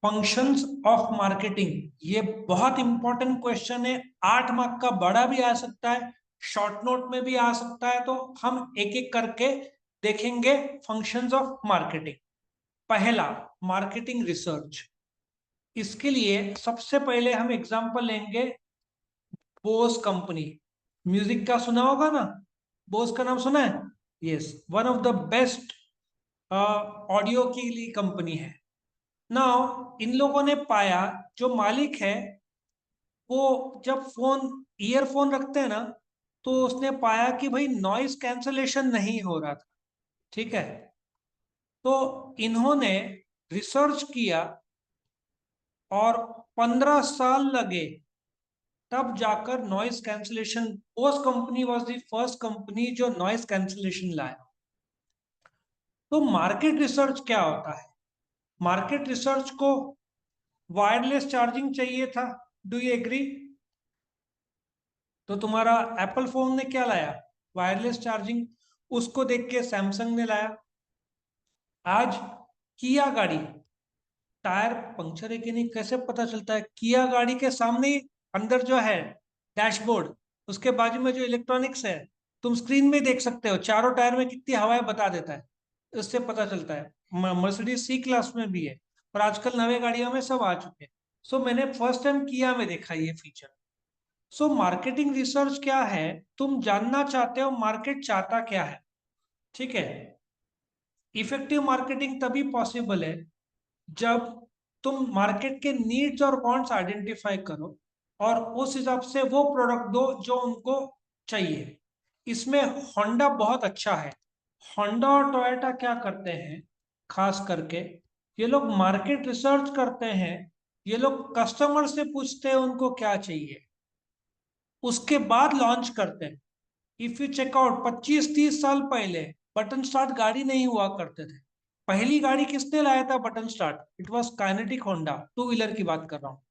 Functions of marketing, ये बहुत important question है। 8 मार्क का बड़ा भी आ सकता है, शॉर्ट नोट में भी आ सकता है, तो हम एक एक करके देखेंगे। फंक्शंस ऑफ मार्केटिंग, पहला मार्केटिंग रिसर्च। इसके लिए सबसे पहले हम एग्जांपल लेंगे बोस कंपनी। म्यूजिक का सुना होगा ना, बोस का नाम सुना है? Yes, one of the best audio की लिए कंपनी है। नाउ इन लोगों ने पाया, जो मालिक है वो जब फोन ईयरफोन रखते हैं ना, तो उसने पाया कि भाई नॉइस कैंसलेशन नहीं हो रहा था। ठीक है, तो इन्होंने रिसर्च किया और 15 साल लगे, तब जाकर noise cancellation, Bose company was the first company जो नॉइस कैंसलेशन लाया। तो मार्केट रिसर्च क्या होता है? मार्केट रिसर्च को वायरलेस चार्जिंग चाहिए था, डू यू एग्री? तो तुम्हारा एप्पल फोन ने क्या लाया? Wireless charging. उसको देख के सैमसंग ने लाया। आज किया गाड़ी, टायर पंक्चर है कि नहीं कैसे पता चलता है? किया गाड़ी के सामने ही अंदर जो है डैशबोर्ड, उसके बाजू में जो इलेक्ट्रॉनिक्स है, तुम स्क्रीन में देख सकते हो चारों टायर में कितनी हवाएं बता देता है। इससे पता चलता है। मर्सिडीज सी क्लास में भी है, और आजकल नवे गाड़ियों में सब आ चुके हैं। सो मैंने फर्स्ट टाइम किया में देखा ये फीचर। सो मार्केटिंग रिसर्च क्या है? तुम जानना चाहते हो मार्केट चाहता क्या है। ठीक है, इफेक्टिव मार्केटिंग तभी पॉसिबल है जब तुम मार्केट के नीड्स और वांट्स आइडेंटिफाई करो और उस हिसाब से वो प्रोडक्ट दो जो उनको चाहिए। इसमें होंडा बहुत अच्छा है। होंडा और टोयोटा क्या करते हैं, खास करके ये लोग मार्केट रिसर्च करते हैं। ये लोग कस्टमर से पूछते हैं उनको क्या चाहिए, उसके बाद लॉन्च करते हैं। इफ यू चेकआउट 25-30 साल पहले बटन स्टार्ट गाड़ी नहीं हुआ करते थे। पहली गाड़ी किसने लाया था button start? It was kinetic Honda, two wheeler की बात कर रहा हूँ।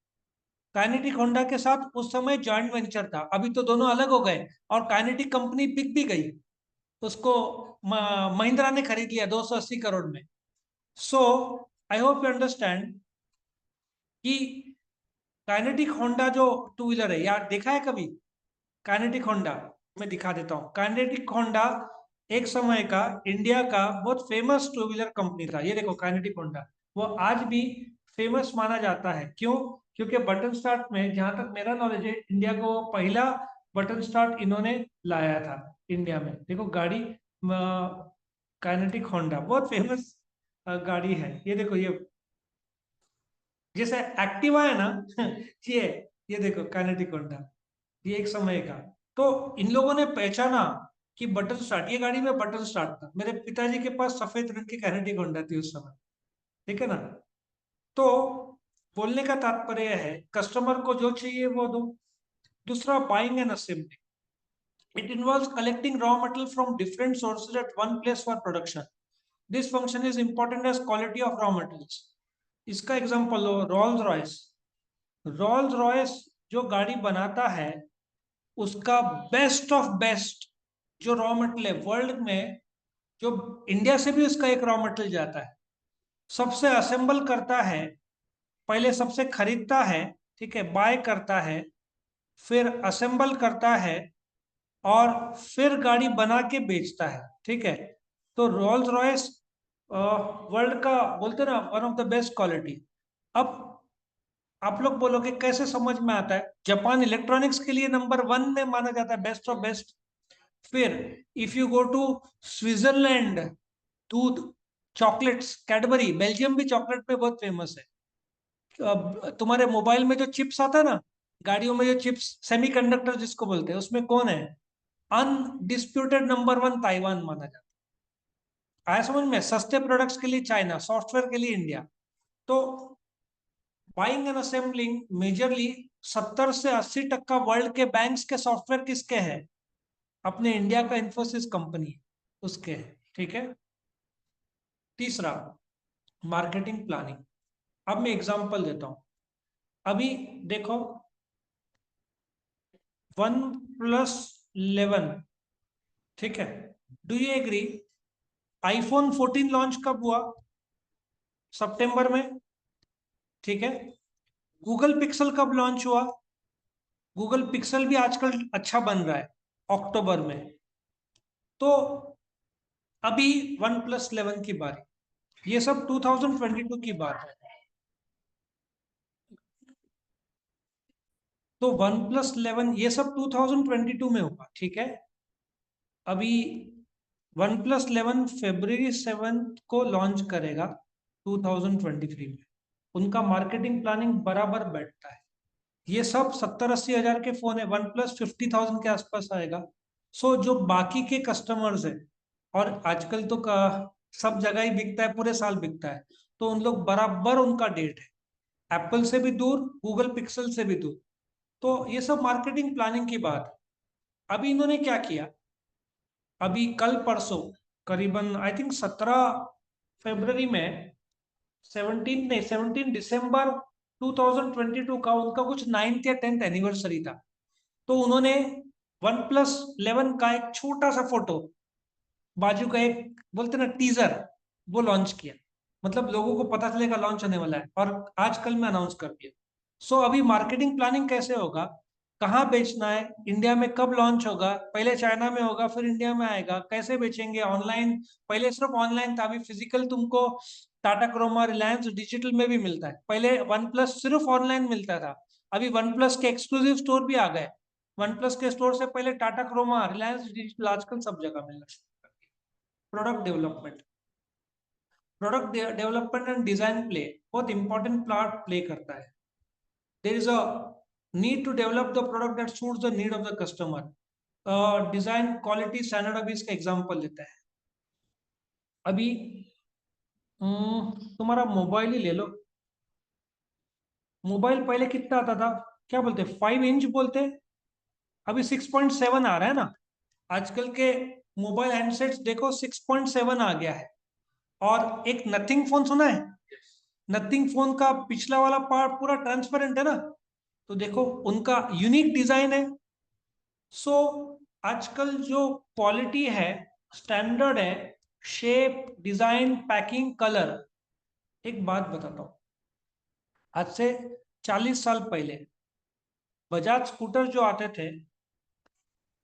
काइनेटिक होंडा के साथ उस समय जॉइंट वेंचर था, अभी तो दोनों अलग हो गए और काइनेटिक कंपनी बिक भी गई। उसको महिंद्रा ने खरीद लिया 280 करोड़ में। सो आई होप यू अंडरस्टैंड कि काइनेटिक होंडा जो टू व्हीलर है, यार देखा है कभी काइनेटिक होंडा? मैं दिखा देता हूँ। काइनेटिक होंडा एक समय का इंडिया का बहुत फेमस टू व्हीलर कंपनी था। ये देखो काइनेटिक होंडा, वो आज भी फेमस माना जाता है। क्यों? क्योंकि बटन स्टार्ट में, जहां तक मेरा नॉलेज है, इंडिया को वो पहला बटन स्टार्ट इन्होंने लाया था इंडिया में। देखो गाड़ी, काइनेटिक होंडा बहुत फेमस गाड़ी है। ये देखो, ये जैसे एक्टिवा है ना ये ये देखो काइनेटिक होंडा, ये एक समय का। तो इन लोगों ने पहचाना कि बटन स्टार्ट, ये गाड़ी में बटन स्टार्ट था। मेरे पिताजी के पास सफेद रंग की काइनेटिक होंडा थी उस समय। ठीक है ना? तो बोलने का तात्पर्य है कस्टमर को जो चाहिए वो दो। दूसरा, buying and assembling. It involves collecting raw material from different sources at one place for production. This function is important as quality of raw materials. इसका एग्जांपल लो, रोल्स रॉयस। रोल्स रॉयस जो गाड़ी बनाता है, उसका बेस्ट ऑफ बेस्ट जो रॉ मटेरियल है वर्ल्ड में, जो इंडिया से भी उसका एक रॉ मटेरियल जाता है, सबसे असेंबल करता है। पहले सबसे खरीदता है, ठीक है, बाय करता है, फिर असेंबल करता है, और फिर गाड़ी बना के बेचता है। ठीक है, तो रोल्स रॉयस वर्ल्ड का बोलते ना one of the best quality. अब आप लोग बोलोगे कैसे समझ में आता है? जापान इलेक्ट्रॉनिक्स के लिए नंबर 1 में माना जाता है, बेस्ट ऑफ बेस्ट। फिर if you go to Switzerland, दूध, चॉकलेट्स, कैडबरी, बेल्जियम भी चॉकलेट में बहुत फेमस है। अब तुम्हारे मोबाइल में जो चिप्स आता है ना, गाड़ियों में जो चिप्स, सेमीकंडक्टर जिसको बोलते हैं, उसमें कौन है? अनडिस्प्यूटेड नंबर 1 ताइवान माना जाता है। आया समझ में? सस्ते प्रोडक्ट्स के लिए चाइना, सॉफ्टवेयर के लिए इंडिया। तो बाइंग एंड असेंबलिंग मेजरली 70 से 80% वर्ल्ड के बैंक्स के सॉफ्टवेयर किसके हैं? अपने इंडिया का इंफोसिस कंपनी उसके हैं। ठीक है। तीसरा, मार्केटिंग प्लानिंग। अब मैं एग्जांपल देता हूं। अभी देखो, 1+11, ठीक है, do you agree? IPhone 14 launch कब हुआ? सितंबर में। ठीक है। गूगल पिक्सल कब लॉन्च हुआ? गूगल पिक्सल भी आजकल अच्छा बन रहा है, अक्टूबर में। तो अभी वन प्लस 11 की बारी, ये सब 2022 की बात है। तो वन प्लस 11 ये सब 2022 में होगा, ठीक है। अभी वन प्लस 11 February 7 को लॉन्च करेगा 2023 में। उनका मार्केटिंग प्लानिंग बराबर बैठता है। ये सब 70-80 हजार के फोन है, वन प्लस 50,000 के आसपास आएगा। सो जो बाकी के कस्टमर्स है, और आजकल तो सब जगह ही बिकता है, पूरे साल बिकता है, तो उन लोग बराबर उनका डेट है, एप्पल से भी दूर, गूगल पिक्सल से भी दूर। तो ये सब मार्केटिंग प्लानिंग की बात है। अभी इन्होंने क्या किया, अभी कल परसों, करीबन आई थिंक 17 फरवरी में, 17 दिसंबर 2022 का उनका कुछ 9th या 10th एनिवर्सरी था। तो उन्होंने वन प्लस 11 का एक छोटा सा फोटो, बाजू का एक बोलते ना टीजर, वो लॉन्च किया। मतलब लोगों को पता चलेगा लॉन्च होने वाला है, और आज कल में अनाउंस कर दिया। सो अभी मार्केटिंग प्लानिंग कैसे होगा, कहाँ बेचना है, इंडिया में कब लॉन्च होगा, पहले चाइना में होगा फिर इंडिया में आएगा, कैसे बेचेंगे, ऑनलाइन, पहले सिर्फ ऑनलाइन था, अभी फिजिकल तुमको टाटा क्रोमा, रिलायंस डिजिटल में भी मिलता है। पहले वन प्लस सिर्फ ऑनलाइन मिलता था, अभी वन प्लस के एक्सक्लूसिव स्टोर भी आ गए। वन प्लस के स्टोर से पहले टाटा क्रोमा, रिलायंस डिजिटल, आजकल सब जगह मिलना शुरू कर दिया। Product development, product development and design play बहुत इंपॉर्टेंट पार्ट प्ले करता है। There is a need to develop the product that suits the need of the customer. Design quality standard, अभी इसका एग्जांपल लेते हैं। अभी तुम्हारा मोबाइल ही ले लो। मोबाइल पहले कितना आता था, क्या बोलते, 5 इंच बोलते, अभी 6.7 आ रहा है ना। आजकल के मोबाइल हैंडसेट्स देखो, 6.7 आ गया है। और एक नथिंग फोन सुना है? नथिंग फोन का पिछला वाला पार्ट पूरा ट्रांसपेरेंट है ना, तो देखो उनका यूनिक डिजाइन है। सो आजकल जो क्वालिटी है, स्टैंडर्ड है, शेप, डिजाइन, पैकिंग, कलर। एक बात बताता हूँ, आज से 40 साल पहले बजाज स्कूटर जो आते थे,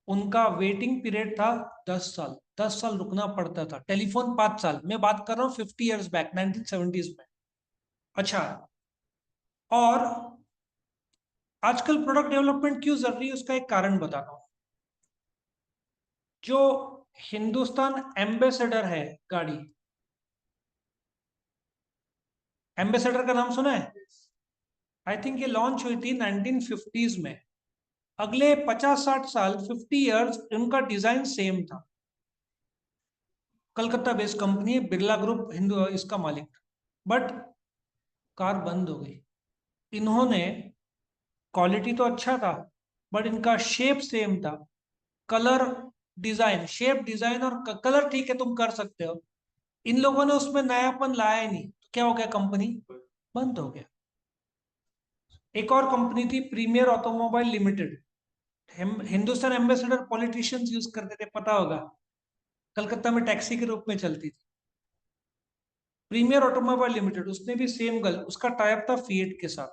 उनका वेटिंग पीरियड था 10 साल। 10 साल रुकना पड़ता था। टेलीफोन 5 साल, मैं बात कर रहा हूँ 50 ईयर्स बैक, 1970s में। अच्छा, और आजकल प्रोडक्ट डेवलपमेंट क्यों जरूरी है, उसका एक कारण बताता हूँ। जो हिंदुस्तान एम्बेसडर है गाड़ी, एम्बेसडर का नाम सुना है? आई थिंक ये लॉन्च हुई थी 1950s में। अगले 50-60 साल, 50 ईयर्स, उनका डिजाइन सेम था। कलकत्ता बेस्ड कंपनी है, बिरला ग्रुप हिंदू इसका मालिक। बट कार बंद हो गई। इन्होंने, क्वालिटी तो अच्छा था, बट इनका शेप सेम था। कलर, डिजाइन, शेप डिजाइन और कलर ठीक है तुम कर सकते हो, इन लोगों ने उसमें नयापन लाया ही नहीं, तो क्या हो गया, कंपनी बंद हो गया। एक और कंपनी थी, Premier Automobile Limited. Hindustan Ambassador politicians use करते थे, पता होगा, कलकत्ता में टैक्सी के रूप में चलती थी। प्रीमियर ऑटोमोबाइल लिमिटेड, उसने भी सेम गल, उसका टाइप था फिएट के साथ।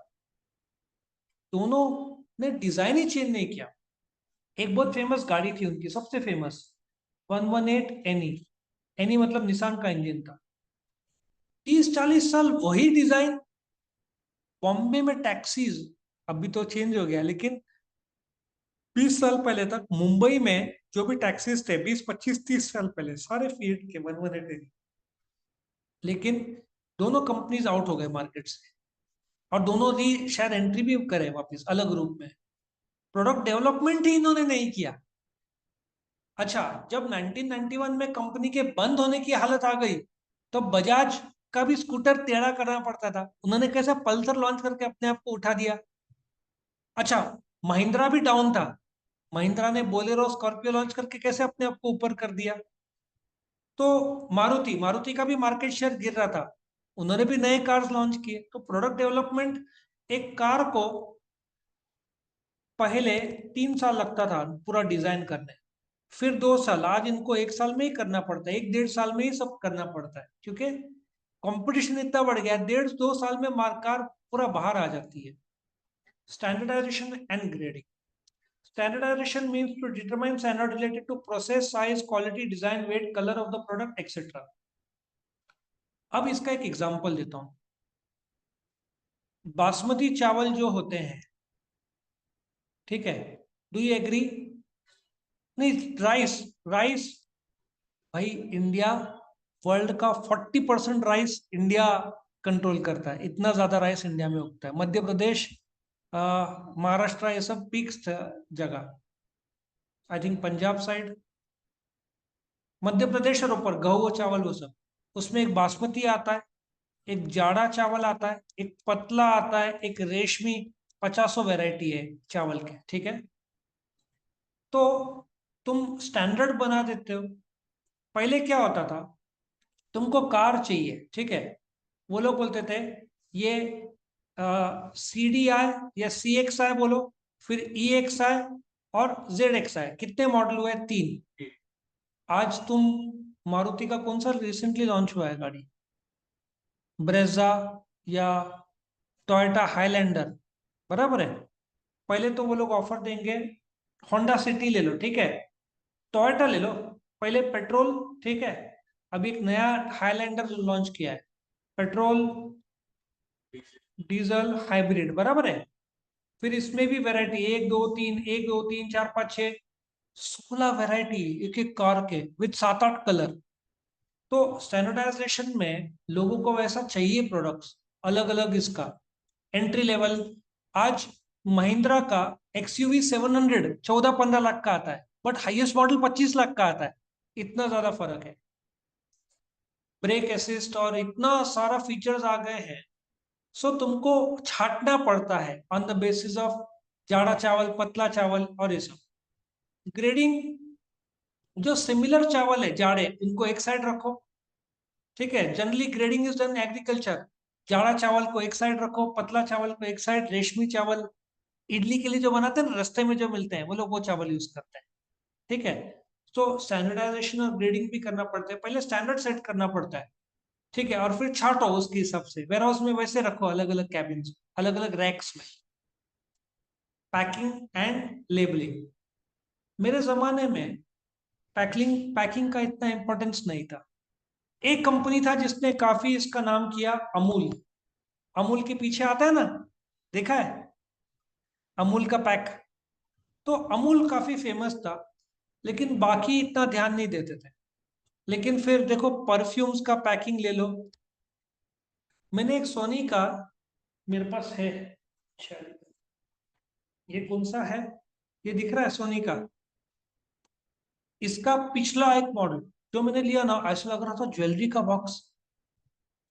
दोनों ने डिजाइन ही चेंज नहीं किया। एक बहुत फेमस गाड़ी थी उनकी, सबसे फेमस, 118 एनी। एनी मतलब निसान का इंजन था। 30-40 साल वही डिजाइन। बॉम्बे में टैक्सीज, अभी तो चेंज हो गया, लेकिन 20 साल पहले तक मुंबई में जो भी टैक्सीज थे, 20-25-30 साल पहले, सारे फीएट के 118। लेकिन दोनों कंपनीज आउट हो गए मार्केट से, और दोनों ही शायद एंट्री भी करे वापस अलग रूप में। प्रोडक्ट डेवलपमेंट ही इन्होंने नहीं किया। अच्छा, जब 1991 में कंपनी के बंद होने की हालत आ गई, तो बजाज का भी स्कूटर टेढ़ा करना पड़ता था। उन्होंने कैसे पल्सर लॉन्च करके अपने आप को उठा दिया। अच्छा, महिंद्रा भी डाउन था, महिंद्रा ने बोलेरो, स्कॉर्पियो लॉन्च करके कैसे अपने आप को ऊपर कर दिया। तो मारुति, मारुति का भी मार्केट शेयर गिर रहा था, उन्होंने भी नए कार्स लॉन्च किए। तो प्रोडक्ट डेवलपमेंट, एक कार को पहले 3 साल लगता था पूरा डिजाइन करने, फिर 2 साल, आज इनको 1 साल में ही करना पड़ता है, 1-1.5 साल में ही सब करना पड़ता है, क्योंकि कंपटीशन इतना बढ़ गया, 1.5-2 साल में कार पूरा बाहर आ जाती है। Standardization and grading. Standardization means to determine standard related to process, size, quality, design, weight, colour of the product etcetera. अब इसका एक एग्जांपल देता हूं। बासमती चावल जो होते हैं, ठीक है, डू यू एग्री? नहीं, राइस, राइस भाई, इंडिया वर्ल्ड का 40% राइस इंडिया कंट्रोल करता है। इतना ज्यादा राइस इंडिया में उगता है। मध्य प्रदेश, महाराष्ट्र, ये सब पीक्स जगह। I think Punjab side, Madhya Pradesh और ऊपर गेहूं और चावल वो सब। उसमें एक बासमती आता है, एक जाड़ा चावल आता है, एक पतला आता है, एक रेशमी। 50 वैरायटी है चावल के, ठीक है। तो तुम स्टैंडर्ड बना देते हो। पहले क्या होता था, तुमको कार चाहिए, ठीक है, वो लोग बोलते थे ये CDI या CXI बोलो, फिर EXI और ZXI। कितने मॉडल हुए? 3। आज तुम मारुति का कौन सा रिसेंटली लॉन्च हुआ है गाड़ी? ब्रेजा या टोयोटा हाईलैंडर, बराबर है। पहले तो वो लोग ऑफर देंगे, होंडा सिटी ले लो, ठीक है, टोयोटा ले लो, पहले पेट्रोल, ठीक है। अभी एक नया हाईलैंडर लॉन्च किया है, पेट्रोल डीजल हाइब्रिड, बराबर है। फिर इसमें भी वैरायटी, 1 2 3, 1 2 3 4 5 6, 16 वैरायटी एक एक कार के, विद 7 8 कलर। तो स्टैंडर्डाइजेशन में लोगों को वैसा चाहिए प्रोडक्ट्स, अलग अलग इसका एंट्री लेवल। आज महिंद्रा का XUV 700 14-15 लाख का आता है, बट हाईएस्ट मॉडल 25 लाख का आता है। इतना ज्यादा फर्क है। ब्रेक असिस्ट और इतना सारा फीचर्स आ गए हैं। सो तुमको छांटना पड़ता है ऑन द बेसिस ऑफ जाड़ा चावल, पतला चावल और ये सब। ग्रेडिंग, जो सिमिलर चावल है जाड़े, उनको एक साइड रखो, ठीक है। Generally grading is done agriculture. जाड़ा चावल को एक साइड रखो, पतला चावल को एक साइड, रेशमी चावल इडली के लिए जो बनाते हैं ना, रास्ते में जो मिलते हैं, वो लोग वो चावल यूज करते हैं, ठीक है। तो स्टैंडर्डाइजेशन और ग्रेडिंग भी करना पड़ता है। पहले स्टैंडर्ड सेट करना पड़ता है, ठीक है, और फिर छांटो उसके हिसाब से। वेयर हाउस में वैसे रखो, अलग अलग कैबिन, अलग अलग रैक्स में। Packing and labelling. मेरे जमाने में पैकिंग पैकिंग का इतना इंपॉर्टेंस नहीं था। एक कंपनी था जिसने काफी इसका नाम किया, अमूल। अमूल के पीछे आता है ना, देखा है, अमूल का पैक। तो अमूल काफी फेमस था, लेकिन बाकी इतना ध्यान नहीं देते थे। लेकिन फिर देखो, परफ्यूम्स का पैकिंग ले लो। मैंने एक सोनी का, मेरे पास है शायद, ये कौन सा है, ये दिख रहा है सोनी का। इसका पिछला एक मॉडल जो मैंने लिया ना, ऐसा लग रहा था ज्वेलरी का बॉक्स।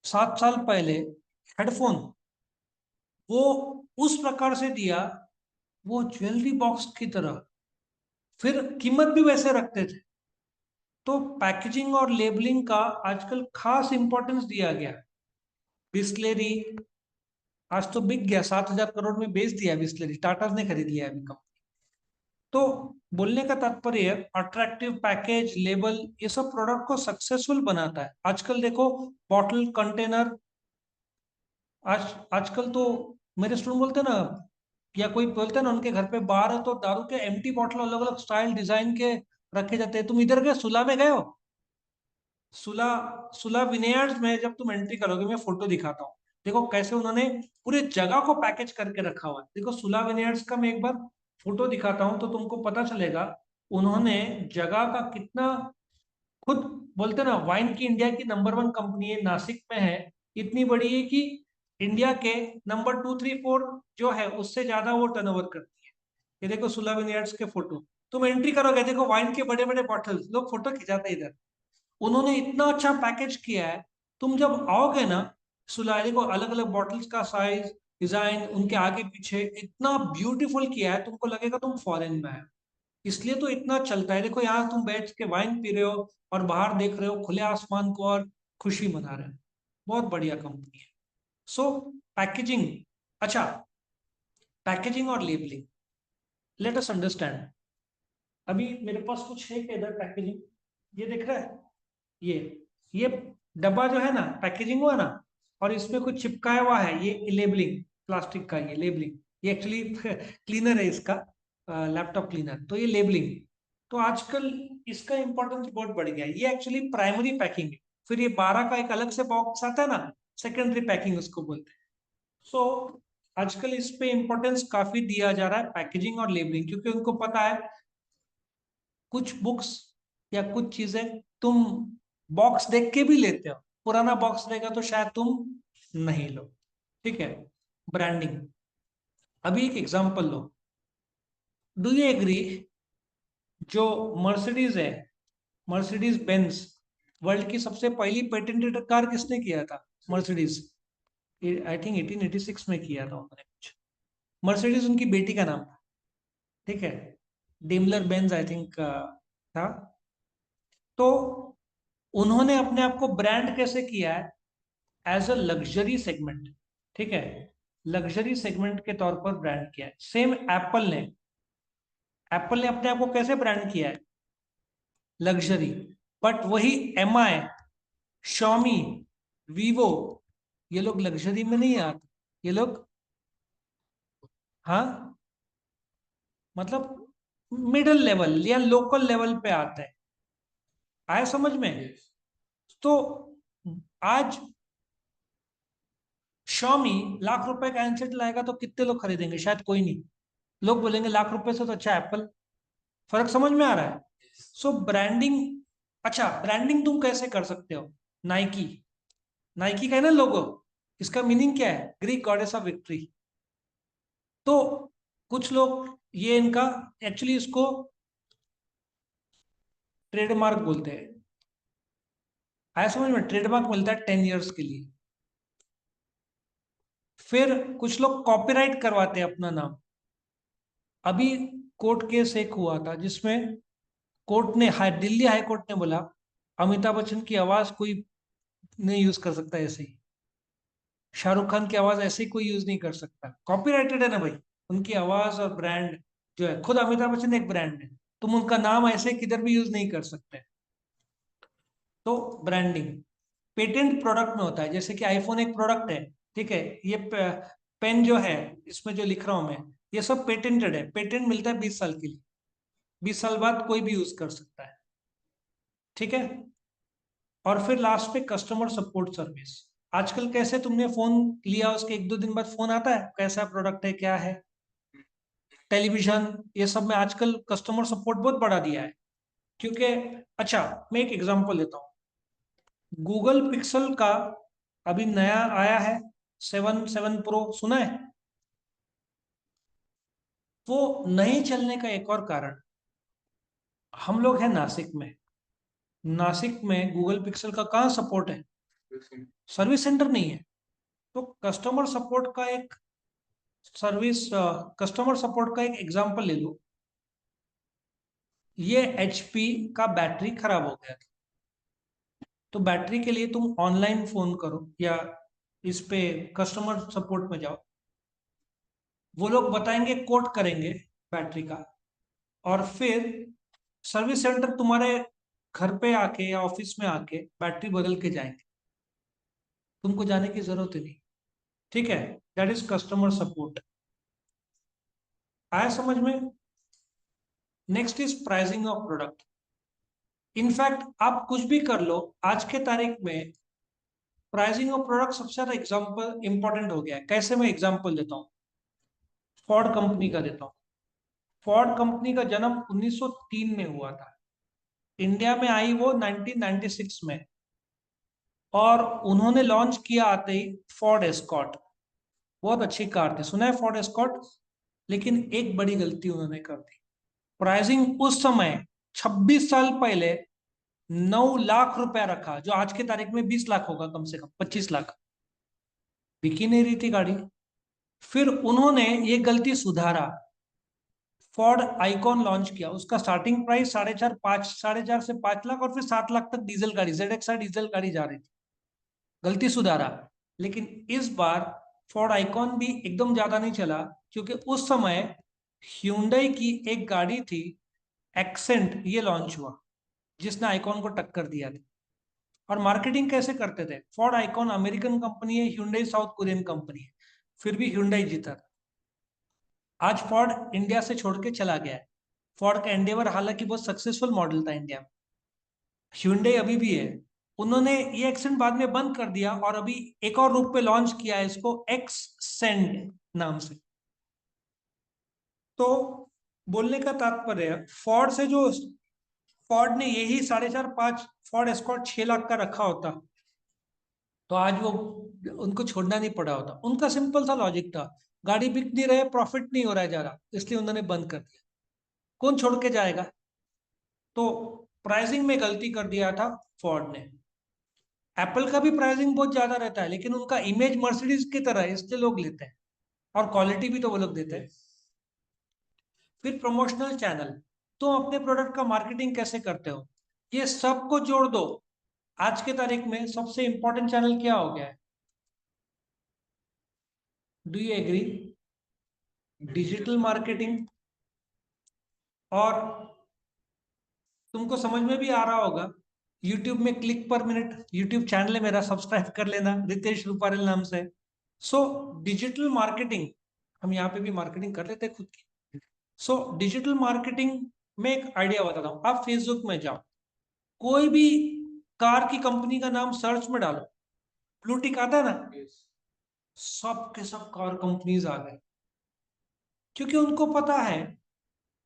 7 साल पहले हेडफोन, वो उस प्रकार से दिया, वो ज्वेलरी बॉक्स की तरह, फिर कीमत भी वैसे रखते थे। तो पैकेजिंग और लेबलिंग का आजकल खास इंपॉर्टेंस दिया गया। बिस्लेरी आज तो बिक गया, 7,000 करोड़ में बेच दिया बिस्लेरी, टाटा ने खरीद लिया अभी कम। तो बोलने का तात्पर्य, अट्रैक्टिव पैकेज, लेबल, ये सब प्रोडक्ट को सक्सेसफुल बनाता है। आजकल देखो, बॉटल, कंटेनर, आजकल तो मेरे स्टूडेंट बोलते हैं ना, या कोई बोलते हैं ना, उनके घर पे बार है तो दारू के एम्प्टी बॉटल अलग अलग स्टाइल डिजाइन के रखे जाते हैं। तुम इधर गए, सुला में गए हो? सुला, सुला विनेयर्स में जब तुम एंट्री करोगे, मैं फोटो दिखाता हूँ, देखो कैसे उन्होंने पूरे जगह को पैकेज करके रखा हुआ है। देखो सुला विनेयर्स का मैं एक बार फोटो दिखाता हूँ तो तुमको पता चलेगा उन्होंने जगह का कितना, खुद बोलते ना, वाइन की इंडिया की नंबर 1 कंपनी है, नासिक में है। इतनी बड़ी है कि इंडिया के नंबर 2 3 4 जो है उससे ज्यादा वो टर्नओवर करती है। ये देखो सुला विनेयर्स के फोटो, तुम एंट्री करोगे, देखो वाइन के बड़े बड़े बॉटल्स, लोग फोटो खिंचाते हैं इधर। उन्होंने इतना अच्छा पैकेज किया है। तुम जब आओगे ना, सुलारी को, अलग अलग बॉटल्स का साइज, डिजाइन, उनके आगे पीछे इतना ब्यूटीफुल किया है, तुमको लगेगा तुम फॉरेन में है। इसलिए तो इतना चलता है। देखो यहाँ तुम बैठ के वाइन पी रहे हो और बाहर देख रहे हो खुले आसमान को और खुशी मना रहे हो। बहुत बढ़िया कंपनी है। सो पैकेजिंग, अच्छा, पैकेजिंग और लेबलिंग, लेट अस अंडरस्टैंड। अभी मेरे पास कुछ है कि इधर पैकेजिंग, ये दिख रहा है, ये ये डब्बा जो है ना, पैकेजिंग हुआ ना, और इसमें कुछ चिपकाया हुआ है, ये लेबलिंग, प्लास्टिक का ये लेबलिंग, ये एक्चुअली क्लीनर है इसका, लैपटॉप क्लीनर, तो ये लेबलिंग। तो आजकल इसका इंपॉर्टेंस बहुत बढ़ गया है। ये एक्चुअली प्राइमरी पैकिंग है। फिर ये 12 का एक अलग से बॉक्स आता है ना, सेकेंडरी पैकिंग उसको बोलते हैं। सो आजकल इस पे इम्पोर्टेंस काफी दिया जा रहा है, पैकेजिंग और लेबलिंग, क्योंकि उनको पता है कुछ बुक्स या कुछ चीजें तुम बॉक्स देख के भी लेते हो, पुराना बॉक्स देगा तो शायद तुम नहीं लो। ठीक है। ब्रांडिंग, अभी एक एग्जांपल लो। डू यू एग्री, जो मर्सिडीज है, मर्सिडीज बेंज, वर्ल्ड की सबसे पहली पेटेंटेड कार किसने किया था? मर्सिडीज। आई थिंक 1886 में किया था उन्होंने कुछ। मर्सिडीज उनकी बेटी का नाम था। ठीक है। डेमलर बेंज आई थिंक था। तो उन्होंने अपने आप को ब्रांड कैसे किया है? As a luxury segment. ठीक है। लग्जरी सेगमेंट के तौर पर ब्रांड किया है। सेम एप्पल ने अपने आप को कैसे ब्रांड किया है? लग्जरी। बट वही एम आई, शॉमी, वीवो, ये लोग लग्जरी में नहीं आते। ये लोग, हाँ, मतलब मिडिल लेवल या लोकल लेवल पे आते हैं। आया समझ में? तो आज शॉमी लाख रुपए का हैंडसेट लाएगा तो कितने लोग खरीदेंगे? शायद कोई नहीं। लोग बोलेंगे लाख रुपए से तो अच्छा एप्पल। फर्क समझ में आ रहा है? सो ब्रांडिंग। अच्छा, ब्रांडिंग तुम कैसे कर सकते हो? नाइकी, नाइकी का है ना लोगो, इसका मीनिंग क्या है? Greek goddess of victory. तो कुछ लोग ये इनका, एक्चुअली इसको ट्रेडमार्क बोलते हैं। आया समझ में? ट्रेडमार्क मिलता है 10 इयर्स के लिए। फिर कुछ लोग कॉपीराइट करवाते हैं अपना नाम। अभी कोर्ट केस एक हुआ था जिसमें कोर्ट ने, दिल्ली हाई कोर्ट ने बोला अमिताभ बच्चन की आवाज कोई नहीं यूज कर सकता ऐसे ही, शाहरुख खान की आवाज ऐसे ही कोई यूज नहीं कर सकता, कॉपीराइटेड है ना भाई। उनकी आवाज और ब्रांड जो है, खुद अमिताभ बच्चन एक ब्रांड है, तुम उनका नाम ऐसे किधर भी यूज नहीं कर सकते। तो ब्रांडिंग पेटेंट प्रोडक्ट में होता है, जैसे कि आईफोन एक प्रोडक्ट है। ठीक है। ये पेन जो है, इसमें जो लिख रहा हूं मैं, ये सब पेटेंटेड है। पेटेंट मिलता है 20 साल के लिए। 20 साल बाद कोई भी यूज कर सकता है। ठीक है। और फिर लास्ट पे कस्टमर सपोर्ट सर्विस। आजकल कैसे, तुमने फोन लिया उसके 1-2 दिन बाद फोन आता है कैसा प्रोडक्ट है क्या है, टेलीविजन, ये सब में आजकल कस्टमर सपोर्ट बहुत बढ़ा दिया है। क्योंकि, अच्छा, मैं एक एग्जांपल लेता हूँ। गूगल पिक्सल का अभी नया आया है, 7 प्रो, सुना है? वो नहीं चलने का एक और कारण, हम लोग हैं नासिक में। नासिक में गूगल पिक्सल का कहाँ सपोर्ट है? सर्विस सेंटर नहीं है। तो कस्टमर सपोर्ट का एक एग्जांपल ले लो। ये एचपी का बैटरी खराब हो गया था, तो बैटरी के लिए तुम ऑनलाइन फोन करो या इस पे कस्टमर सपोर्ट में जाओ, वो लोग बताएंगे, कोट करेंगे बैटरी का, और फिर सर्विस सेंटर तुम्हारे घर पे आके या ऑफिस में आके बैटरी बदल के जाएंगे। तुमको जाने की जरूरत ही नहीं। ठीक है। That is customer support. आया समझ में? Next is pricing of product. In fact आप कुछ भी कर लो, आज के तारीख में प्राइसिंग ऑफ प्रोडक्ट सबसे ज्यादा एग्जाम्पल इंपॉर्टेंट हो गया है। कैसे? मैं एग्जाम्पल देता हूँ, फोर्ड कंपनी का देता हूँ। फोर्ड कंपनी का जन्म 1903 में हुआ था। इंडिया में आई वो 1996 में। और उन्होंने लॉन्च किया आते ही फोर्ड एस्कॉर्ट। बहुत अच्छी कार थी, सुना है फोर्ड एस्कॉर्ट? लेकिन एक बड़ी गलती उन्होंने कर दी। प्राइसिंग उस समय, 26 साल पहले, 9 लाख रुपया रखा, जो आज के तारीख में 20 लाख होगा, कम से कम 25 लाख। बिकी नहीं रही थी गाड़ी। फिर उन्होंने ये गलती सुधारा, फोर्ड आइकॉन लॉन्च किया। उसका स्टार्टिंग प्राइस 4.5 से 5 लाख, और फिर 7 लाख तक डीजल गाड़ी, ZX डीजल गाड़ी जा रही थी। गलती सुधारा। लेकिन इस बार फोर्ड आइकॉन भी एकदम ज्यादा नहीं चला, क्योंकि उस समय hyundai की एक गाड़ी थी, एक्सेंट, ये लॉन्च हुआ, जिसने आइकॉन को टक्कर दिया था। और मार्केटिंग कैसे करते थे? फोर्ड आइकॉन अमेरिकन कंपनी है, Hyundai साउथ कोरियन कंपनी है, फिर भी Hyundai जीता था। आज फोर्ड इंडिया से छोड़ के चला गया है। फोर्ड का एंडेवर हालांकि बहुत सक्सेसफुल मॉडल था इंडिया में। Hyundai अभी भी है। उन्होंने ये एक्सेंट बाद में बंद कर दिया और अभी एक और रूप पे लॉन्च किया है इसको, एक्सेंट नाम से। तो बोलने का तात्पर्य, फोर्ड से जो फोर्ड ने यही 4.5 5 फोर्ड एस्कॉर्ट 6 लाख का रखा होता तो आज वो उनको छोड़ना नहीं पड़ा होता। उनका सिंपल सा लॉजिक था, गाड़ी बिक नहीं रहे, प्रॉफिट नहीं हो रहा है जा रहा, इसलिए उन्होंने बंद कर दिया। कौन छोड़ के जाएगा? तो प्राइसिंग में गलती कर दिया था फोर्ड ने। एप्पल का भी प्राइसिंग बहुत ज्यादा रहता है, लेकिन उनका इमेज मर्सिडीज की तरह है, इसलिए लोग लेते हैं, और क्वालिटी भी तो वो लोग देते हैं। फिर प्रमोशनल चैनल, तुम अपने प्रोडक्ट का मार्केटिंग कैसे करते हो, ये सबको जोड़ दो। आज के तारीख में सबसे इंपॉर्टेंट चैनल क्या हो गया है? Do you agree? Digital marketing. और तुमको समझ में भी आ रहा होगा, यूट्यूब में क्लिक पर मिनट, यूट्यूब चैनल है मेरा, सब्सक्राइब कर लेना, रितेश रूपारेल नाम से। सो डिजिटल मार्केटिंग, हम यहाँ पे भी मार्केटिंग कर लेते हैं खुद की। सो डिजिटल मार्केटिंग में एक आइडिया बताता हूँ। आप फेसबुक में जाओ, कोई भी कार की कंपनी का नाम सर्च में डालो, ब्लू टिक आता है ना, सब के सब कार कंपनीज आ गए, क्योंकि उनको पता है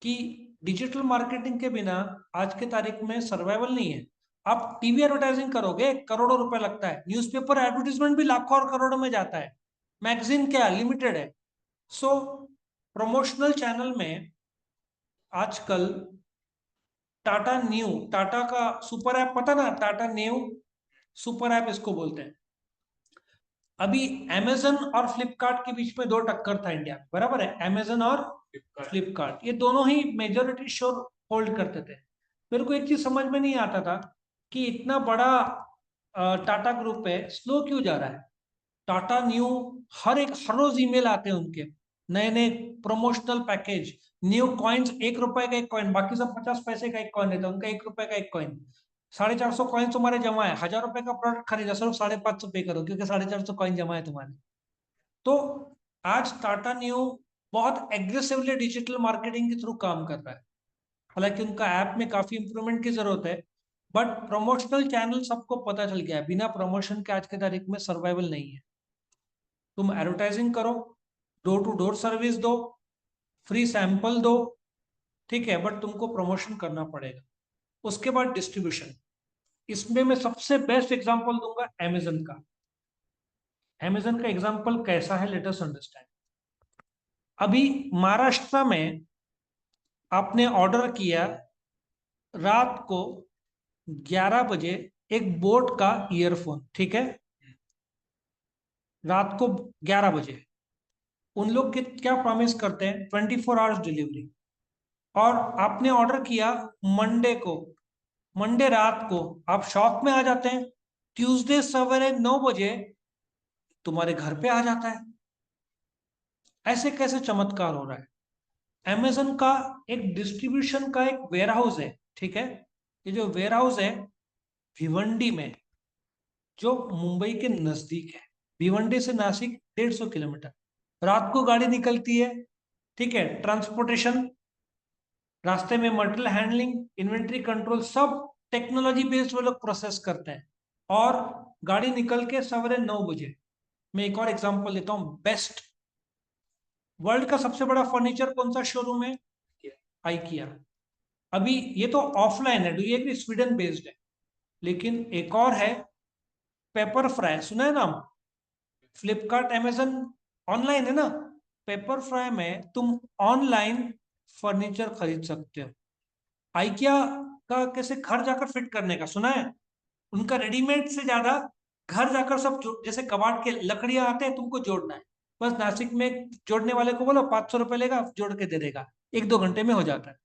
कि डिजिटल मार्केटिंग के बिना आज के तारीख में सर्वाइवल नहीं है। आप टीवी एडवर्टाइजिंग करोगे, करोड़ों रुपए लगता है, न्यूज़पेपर एडवर्टीजमेंट भी लाखों और करोड़ों में जाता है, मैगजीन क्या लिमिटेड है। सो प्रमोशनल चैनल में आजकल टाटा न्यू, टाटा का सुपर ऐप पता ना, टाटा न्यू सुपर ऐप इसको बोलते हैं। अभी अमेजन और फ्लिपकार्ट के बीच में दो टक्कर था इंडिया में, बराबर है, अमेजन और फ्लिपकार्ट, ये दोनों ही मेजोरिटी शेयर होल्ड करते थे। मेरे को एक चीज समझ में नहीं आता था कि इतना बड़ा टाटा ग्रुप है, स्लो क्यों जा रहा है। टाटा न्यू, हर रोज ईमेल आते हैं उनके, नए नए प्रमोशनल पैकेज, न्यू कॉइन्स, 1 रुपए का एक कॉइन, बाकी सब 50 पैसे का एक कॉइन रहता है, उनका 1 रुपए का एक कॉइन। 450 कॉइन तुम्हारे जमा है, 1000 रुपए का प्रोडक्ट खरीदा, सिर्फ 550 पे करो, क्योंकि 450 कॉइन जमा है तुम्हारे। तो आज टाटा न्यू बहुत एग्रेसिवली डिजिटल मार्केटिंग के थ्रू काम कर रहा है। हालांकि उनका ऐप में काफी इंप्रूवमेंट की जरूरत है, बट प्रमोशनल चैनल सबको पता चल गया है, बिना प्रमोशन के आज के तारीख में सर्वाइवल नहीं है। तुम एडवर्टाइजिंग करो, डोर टू डोर सर्विस दो, फ्री सैंपल दो, ठीक है, बट तुमको प्रमोशन करना पड़ेगा। उसके बाद डिस्ट्रीब्यूशन, इसमें मैं सबसे बेस्ट एग्जांपल दूंगा अमेजन का। अमेजन का एग्जांपल कैसा है, लेट अस अंडरस्टैंड। अभी महाराष्ट्र में आपने ऑर्डर किया रात को 11 बजे एक बोट का ईयरफोन, ठीक है, रात को 11 बजे। उन लोग के क्या प्रॉमिस करते हैं, 24 आवर्स डिलीवरी। और आपने ऑर्डर किया मंडे को, मंडे रात को आप शॉप में आ जाते हैं, ट्यूसडे सवेरे 9 बजे तुम्हारे घर पे आ जाता है। ऐसे कैसे चमत्कार हो रहा है? अमेजन का एक डिस्ट्रीब्यूशन का एक वेयर हाउस है, ठीक है, ये जो वेयर हाउस है भिवंडी में, जो मुंबई के नजदीक है। भिवंडी से नासिक 150 किलोमीटर। रात को गाड़ी निकलती है, ठीक है, ट्रांसपोर्टेशन, रास्ते में मटेरियल हैंडलिंग, इन्वेंट्री कंट्रोल, सब टेक्नोलॉजी बेस्ड वो लोग प्रोसेस करते हैं। और गाड़ी निकल के सवेरे 9 बजे। मैं एक और एग्जांपल देता हूँ बेस्ट। वर्ल्ड का सबसे बड़ा फर्नीचर कौन सा शोरूम है? आइकिया। अभी ये तो ऑफलाइन है, डू ये कि स्वीडन बेस्ड है, लेकिन एक और है पेपर फ्राई, सुना है नाम? फ्लिपकार्ट अमेजन ऑनलाइन है ना, पेपर फ्राई में तुम ऑनलाइन फर्नीचर खरीद सकते हो। आइकिया का कैसे घर जाकर फिट करने का सुना है? उनका रेडीमेड से ज्यादा घर जाकर सब जैसे कबाड़ के लकड़ियां आते हैं, तुमको जोड़ना है। बस नासिक में जोड़ने वाले को बोलो, 500 रुपये लेगा, जोड़ के दे देगा, 1 2 घंटे में हो जाता है।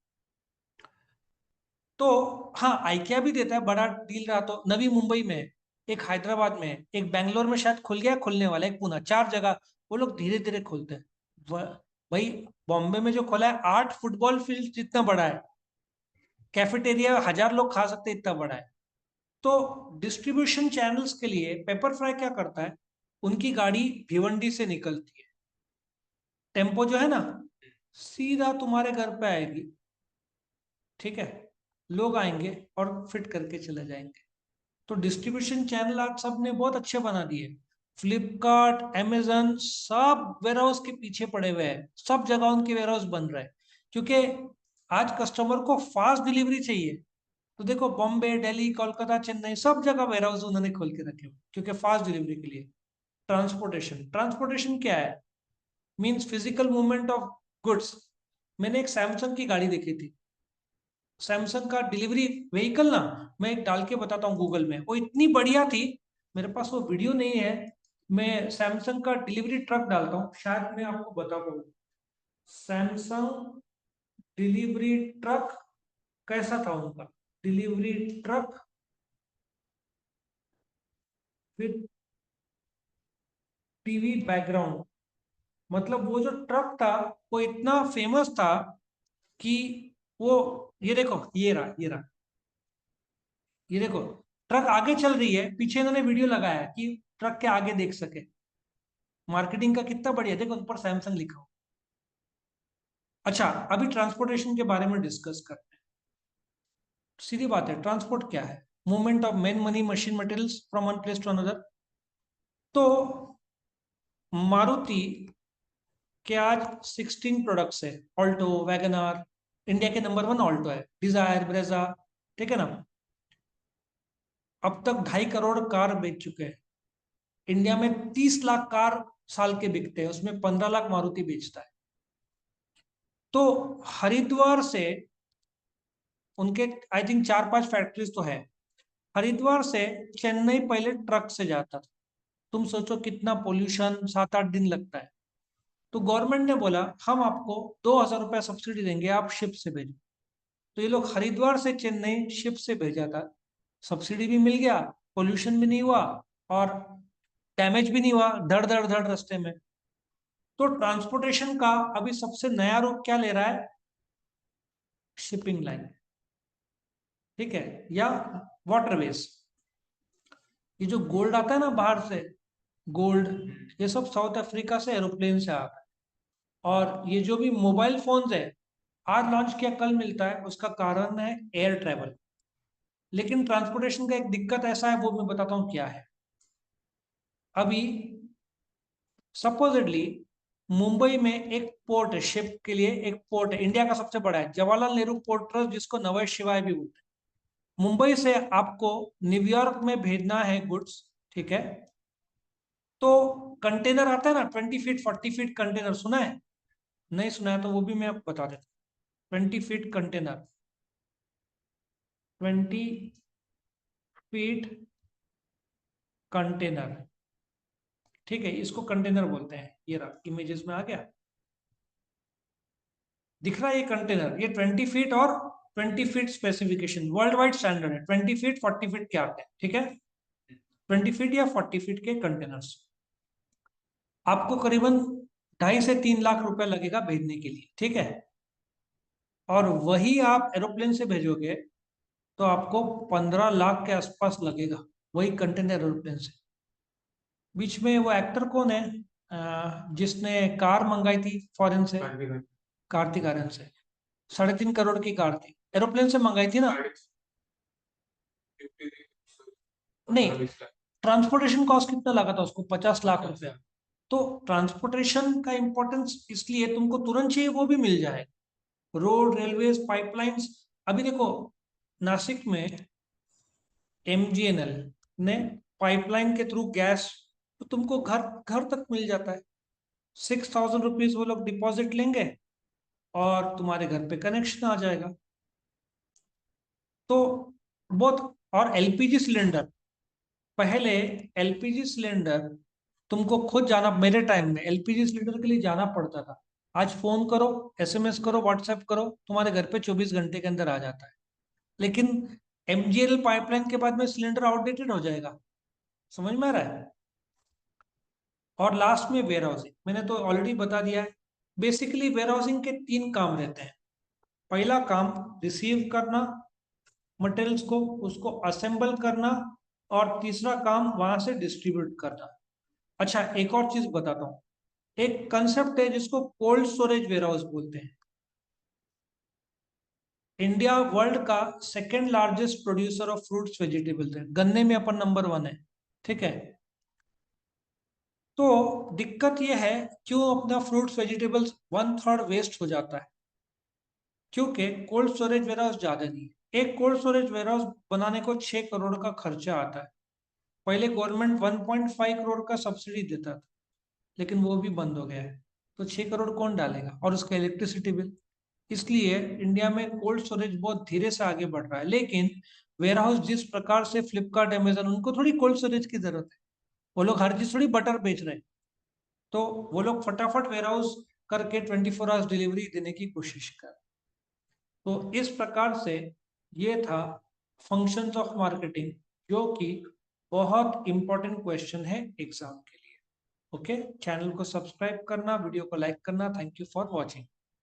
तो हाँ, आइकिया भी देता है, बड़ा डील रहा तो नवी मुंबई में, एक हैदराबाद में, एक बैंगलोर में शायद खुल गया, खुलने वाला है, एक पुणे, 4 जगह वो लोग धीरे धीरे खोलते हैं। भाई बॉम्बे में जो खोला है 8 फुटबॉल फील्ड जितना बड़ा है, कैफेटेरिया 1000 लोग खा सकते हैं, इतना बड़ा है। तो डिस्ट्रीब्यूशन चैनल्स के लिए पेपर फ्राई क्या करता है, उनकी गाड़ी भिवंडी से निकलती है, टेम्पो जो है ना सीधा तुम्हारे घर पे आएगी, ठीक है, लोग आएंगे और फिट करके चले जाएंगे। तो डिस्ट्रीब्यूशन चैनल आज सबने बहुत अच्छे बना दिए। फ्लिपकार्ट, अमेजन, सब वेयरहाउस के पीछे पड़े हुए हैं, सब जगह उनके वेयरहाउस बन रहे हैं, क्योंकि आज कस्टमर को फास्ट डिलीवरी चाहिए। तो देखो बॉम्बे, दिल्ली, कोलकाता, चेन्नई, सब जगह वेयरहाउस उन्होंने खोल के रखे हुए, क्योंकि फास्ट डिलीवरी के लिए। ट्रांसपोर्टेशन, ट्रांसपोर्टेशन क्या है, means physical movement of goods. मैंने एक सैमसंग की गाड़ी देखी थी, सैमसंग का डिलीवरी व्हीकल ना, मैं एक डाल के बताता हूँ गूगल में, वो इतनी बढ़िया थी। मेरे पास वो वीडियो नहीं है, मैं सैमसंग का डिलीवरी ट्रक डालता हूँ, शायद मैं आपको बता पाऊँ। सैमसंग डिलीवरी ट्रक कैसा था उनका, delivery truck with TV background. मतलब वो जो ट्रक था वो इतना फेमस था कि वो, ये देखो, ये देखो, ट्रक आगे चल रही है, पीछे इन्होंने वीडियो लगाया है कि ट्रक के आगे देख सके। मार्केटिंग का कितना बढ़िया, देखो ऊपर सैमसंग लिखा हो। अच्छा, अभी ट्रांसपोर्टेशन के बारे में डिस्कस करते हैं। सीधी बात है, ट्रांसपोर्ट क्या है, movement of man, money, machine, materials from one place to another. तो मारुति के आज 16 प्रोडक्ट्स है, ऑल्टो, वैगनार, इंडिया के नंबर 1 ऑल्टो है, डिजायर, ब्रेजा, ठीक है ना। अब तक 2.5 करोड़ कार बेच चुके हैं। इंडिया में 30 लाख कार साल के बिकते हैं, उसमें 15 लाख मारुति बेचता है। तो हरिद्वार से उनके आई थिंक 4-5 फैक्ट्रीज तो है। हरिद्वार से चेन्नई पहले ट्रक से जाता था, तुम सोचो कितना पोल्यूशन, 7-8 दिन लगता है। तो गवर्नमेंट ने बोला हम आपको 2,000 रुपया सब्सिडी देंगे, आप शिप से भेजो। तो ये लोग हरिद्वार से चेन्नई शिप से भेजा था, सब्सिडी भी मिल गया, पोल्यूशन भी नहीं हुआ, और डैमेज भी नहीं हुआ धड़ धड़ धड़ रास्ते में। तो ट्रांसपोर्टेशन का अभी सबसे नया रूप क्या ले रहा है, शिपिंग लाइन, ठीक है, या वाटरवेज। ये जो गोल्ड आता है ना बाहर से, गोल्ड, ये सब साउथ अफ्रीका से एरोप्लेन से आता है। और ये जो भी मोबाइल फोन्स है, आज लॉन्च किया कल मिलता है, उसका कारण है एयर ट्रेवल। लेकिन ट्रांसपोर्टेशन का एक दिक्कत ऐसा है, वो मैं बताता हूँ क्या है। अभी सपोजिटली मुंबई में एक पोर्ट है, शिप के लिए एक पोर्ट है, इंडिया का सबसे बड़ा है, जवाहरलाल नेहरू पोर्ट ट्रस्ट, जिसको नवै शिवाय भी बोलते हैं। मुंबई से आपको न्यूयॉर्क में भेजना है गुड्स, ठीक है। तो कंटेनर आता है ना, 20 फीट 40 फीट कंटेनर, सुना है? नहीं सुना है तो वो भी मैं आपको बता देता हूँ। 20 फीट कंटेनर, 20 फीट कंटेनर, ठीक है, इसको कंटेनर बोलते हैं। ये रहा, इमेजेस में आ गया, दिख रहा है ये कंटेनर, ये 20 फीट और 20 feet specification world wide standard है, 20 फीट 40 फीट के आते हैं, ठीक है। 20 फीट या 40 फीट के कंटेनर्स आपको करीबन 2.5 से 3 लाख रुपए लगेगा भेजने के लिए, ठीक है। और वही आप एरोप्लेन से भेजोगे तो आपको 15 लाख के आसपास लगेगा, वही कंटेनर एरोप्लेन से। बीच में वो एक्टर कौन है, जिसने कार मंगाई थी फॉरेन से, कार्तिक आर्यन से, 3.5 करोड़ की कार थी, एरोप्लेन से मंगाई थी ना। नहीं, ट्रांसपोर्टेशन कॉस्ट कितना लगा था उसको, 50 लाख रुपया। तो ट्रांसपोर्टेशन का इंपॉर्टेंस इसलिए, तुमको तुरंत चाहिए वो भी मिल जाएगा, रोड, रेलवेज, पाइपलाइंस। अभी देखो नासिक में एमजीएनएल ने पाइपलाइन के थ्रू गैस, तो तुमको घर घर तक मिल जाता है। 6,000 रुपीज वो लोग डिपॉजिट लेंगे और तुम्हारे घर पे कनेक्शन आ जाएगा। तो बहुत, और एलपीजी सिलेंडर, पहले एलपीजी सिलेंडर तुमको खुद जाना, मेरे टाइम में एलपीजी सिलेंडर के लिए जाना पड़ता था। आज फोन करो, एसएमएस करो, व्हाट्सएप करो, तुम्हारे घर पे 24 घंटे के अंदर आ जाता है। लेकिन एमजीएल पाइपलाइन के बाद में सिलेंडर आउटडेटेड हो जाएगा, समझ में आ रहा है। और लास्ट में वेयर हाउसिंग, मैंने तो ऑलरेडी बता दिया है। बेसिकली वेयर हाउसिंग के 3 काम रहते हैं। पहला काम रिसीव करना, मटेरियल्स को, उसको असेंबल करना, और तीसरा काम वहां से डिस्ट्रीब्यूट करना। अच्छा, एक और चीज बताता हूँ। एक कंसेप्ट है जिसको कोल्ड स्टोरेज वेयरहाउस बोलते हैं। इंडिया वर्ल्ड का second largest producer of fruits vegetables है, गन्ने में अपन नंबर 1 है, ठीक है। तो दिक्कत यह है, क्यों अपना फ्रूट्स वेजिटेबल्स 1/3 वेस्ट हो जाता है? क्योंकि कोल्ड स्टोरेज वेयरहाउस ज्यादा नहीं है। एक कोल्ड स्टोरेज वेयरहाउस बनाने को 6 करोड़ का खर्चा आता है। पहले गवर्नमेंट 1.5 करोड़ का सब्सिडी देता था, लेकिन वो भी बंद हो गया है। तो 6 करोड़ कौन डालेगा, और उसका इलेक्ट्रिसिटी बिल। इसलिए इंडिया में कोल्ड स्टोरेज बहुत धीरे से आगे बढ़ रहा है। लेकिन वेयरहाउस जिस प्रकार से फ्लिपकार्ट, अमेजन, उनको थोड़ी कोल्ड स्टोरेज की जरूरत है। वो लोग हर चीज थोड़ी बटर बेच रहे हैं। तो वो लोग फटाफट वेयरहाउस करके 24 आवर्स डिलीवरी देने की कोशिश कर। तो इस प्रकार से ये था फंक्शंस ऑफ मार्केटिंग, जो कि बहुत इंपॉर्टेंट क्वेश्चन है एग्जाम के लिए। ओके, चैनल को सब्सक्राइब करना, वीडियो को लाइक करना। Thank you for watching.